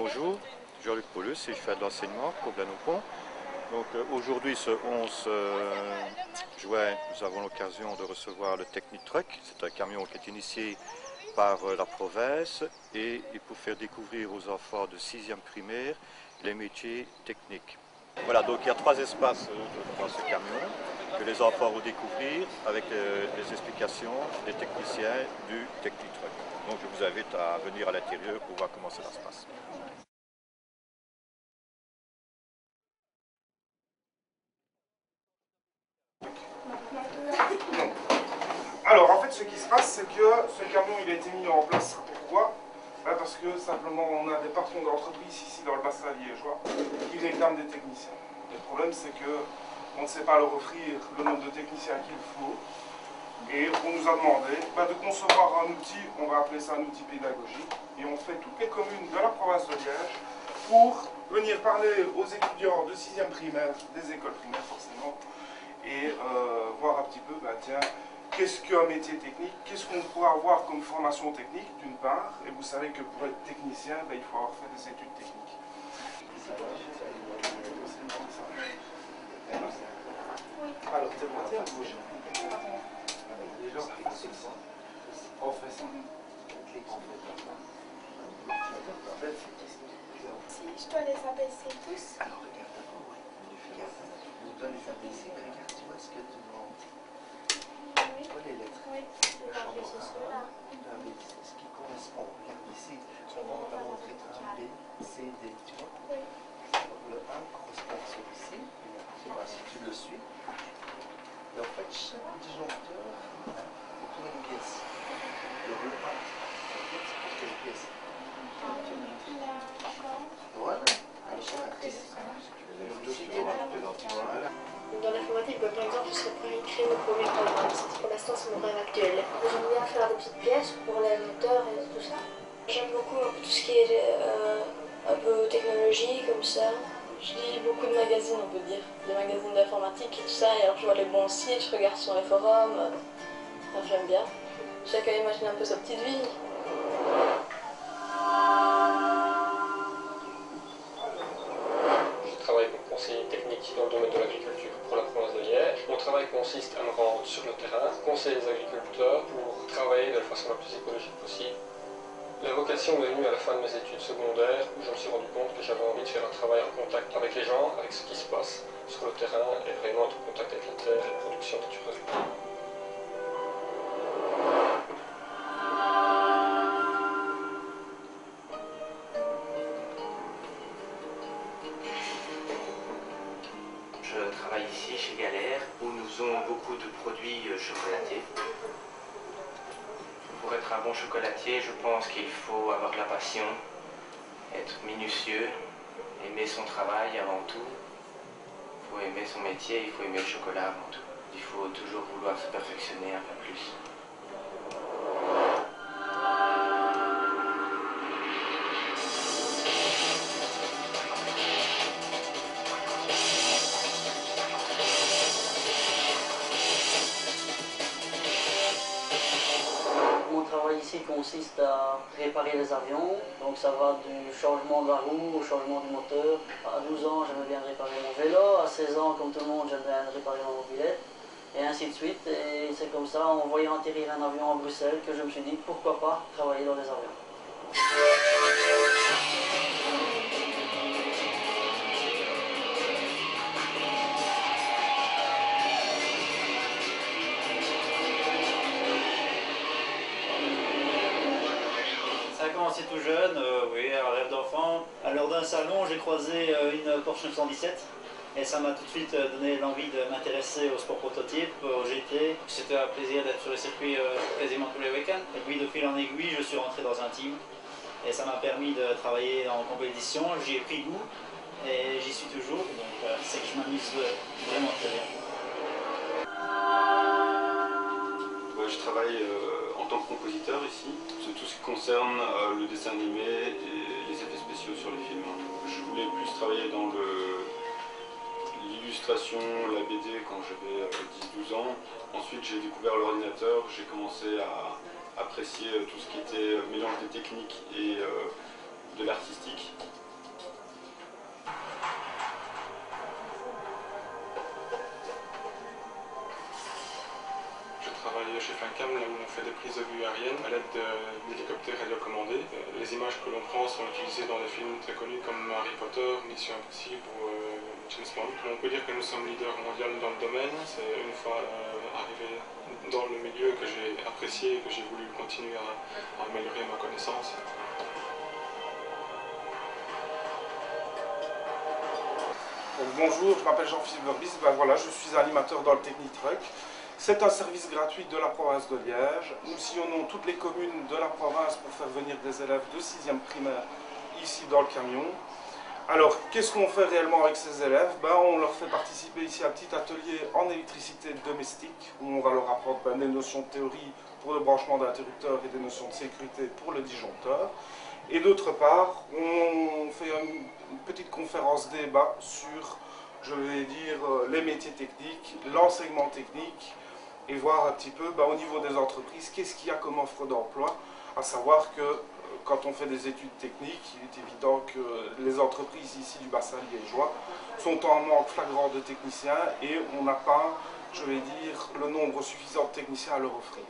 bonjour, Jean-Luc Paulus et je fais de l'enseignement pour Blainopont. Donc aujourd'hui, ce 11 juin, nous avons l'occasion de recevoir le Technitruck. C'est un camion qui est initié par la province et pour faire découvrir aux enfants de 6e primaire les métiers techniques. Voilà, donc il y a 3 espaces dans ce camion que les enfants vont découvrir avec les explications des techniciens du Technitruck. Donc je vous invite à venir à l'intérieur pour voir comment cela se passe. Alors en fait ce qui se passe c'est que ce camion il a été mis en place. Pourquoi? Parce que simplement on a des patrons d'entreprise ici dans le bassin liégeois qui réclament des techniciens. Le problème c'est qu'on ne sait pas leur offrir le nombre de techniciens qu'il faut. Et on nous a demandé de concevoir un outil, on va appeler ça un outil pédagogique, et on fait toutes les communes de la province de Liège pour venir parler aux étudiants de 6e primaire, des écoles primaires forcément, et voir un petit peu, tiens, qu'est-ce qu'un métier technique, qu'est-ce qu'on pourra avoir comme formation technique d'une part, et vous savez que pour être technicien, il faut avoir fait des études techniques. Alors, t'es prêt à bouger? Déjà, on fait ça. Si je dois les abaisser tous. Alors regarde d'abord, tu dois les abaisser, regarde, tu vois ce que tu demandes. Oui. Tu vois les lettres. Oui, je vais abaisser ceux-là. Tu dois abaisser ce qui correspond. Regarde ici, on va montrer un B, C, D, tu vois. Oui. Le 1 correspond à celui-ci, tu vois, si tu le suis. Et en fait, chaque disjoncteur est pour une pièce. Alors le 1, c'est pour quelle pièce? Voilà. Dans l'informatique, par exemple, je serais prêt à créer mon premier programme. Pour l'instant, c'est mon rêve actuel. J'aime bien faire des petites pièces pour les moteurs et tout ça. J'aime beaucoup un peu tout ce qui est un peu technologie, comme ça. Je lis beaucoup de magazines, on peut dire. Des magazines d'informatique et tout ça. Et alors, je vois les bons sites, je regarde sur les forums. Enfin, j'aime bien. Chacun imagine un peu sa petite vie. Je travaille comme conseiller technique dans le domaine de l'agriculture pour la province de Liège. Mon travail consiste à me rendre sur le terrain, conseiller les agriculteurs pour travailler de la façon la plus écologique possible. La vocation m'est venue à la fin de mes études secondaires où je me suis rendu compte que j'avais envie de faire un travail en contact avec les gens, avec ce qui se passe sur le terrain et vraiment être en contact avec la terre et la production naturelle. Je travaille ici chez Galère où nous avons beaucoup de produits chocolatés. Pour être un bon chocolatier, je pense qu'il faut avoir de la passion, être minutieux, aimer son travail avant tout. Il faut aimer son métier, il faut aimer le chocolat avant tout. Il faut toujours vouloir se perfectionner un peu plus. Mon travail ici consiste à réparer les avions, donc ça va du changement de la roue au changement du moteur. À 12 ans, j'aimais bien réparer mon vélo, à 16 ans, comme tout le monde, j'aimais bien réparer ma mobilette, et ainsi de suite. Et c'est comme ça, en voyant atterrir un avion à Bruxelles, que je me suis dit pourquoi pas travailler dans les avions. Ça a commencé tout jeune, oui, un rêve d'enfant. Lors d'un salon, j'ai croisé une Porsche 917 et ça m'a tout de suite donné l'envie de m'intéresser au sport prototype, au GT. C'était un plaisir d'être sur le circuit quasiment tous les week-ends. Et puis de fil en aiguille, je suis rentré dans un team et ça m'a permis de travailler en compétition. J'y ai pris goût et j'y suis toujours, donc c'est que je m'amuse vraiment très bien. Je travaille en tant que compositeur ici. C'est tout ce qui concerne le dessin animé et les effets spéciaux sur les films. Je voulais plus travailler dans l'illustration, la BD quand j'avais 10-12 ans. Ensuite j'ai découvert l'ordinateur, j'ai commencé à apprécier tout ce qui était mélange des techniques et de l'artistique. aérienne à l'aide d'hélicoptères radiocommandés. Les images que l'on prend sont utilisées dans des films très connus comme Harry Potter, Mission Impossible ou James Bond. On peut dire que nous sommes leaders mondiaux dans le domaine. C'est une fois arrivé dans le milieu que j'ai apprécié et que j'ai voulu continuer à améliorer ma connaissance. Donc, bonjour, je m'appelle Jean-Philippe Verbis, voilà, je suis animateur dans le Technitruck. C'est un service gratuit de la province de Liège. Nous sillonnons toutes les communes de la province pour faire venir des élèves de 6e primaire ici dans le camion. Alors, qu'est-ce qu'on fait réellement avec ces élèves? On leur fait participer ici à un petit atelier en électricité domestique, où on va leur apprendre des notions de théorie pour le branchement d'interrupteurs et des notions de sécurité pour le disjoncteur. Et d'autre part, on fait une petite conférence débat sur, je vais dire, les métiers techniques, l'enseignement technique, et voir un petit peu au niveau des entreprises, qu'est-ce qu'il y a comme offre d'emploi, à savoir que quand on fait des études techniques, il est évident que les entreprises ici du bassin liégeois sont en manque flagrant de techniciens et on n'a pas, je vais dire, le nombre suffisant de techniciens à leur offrir.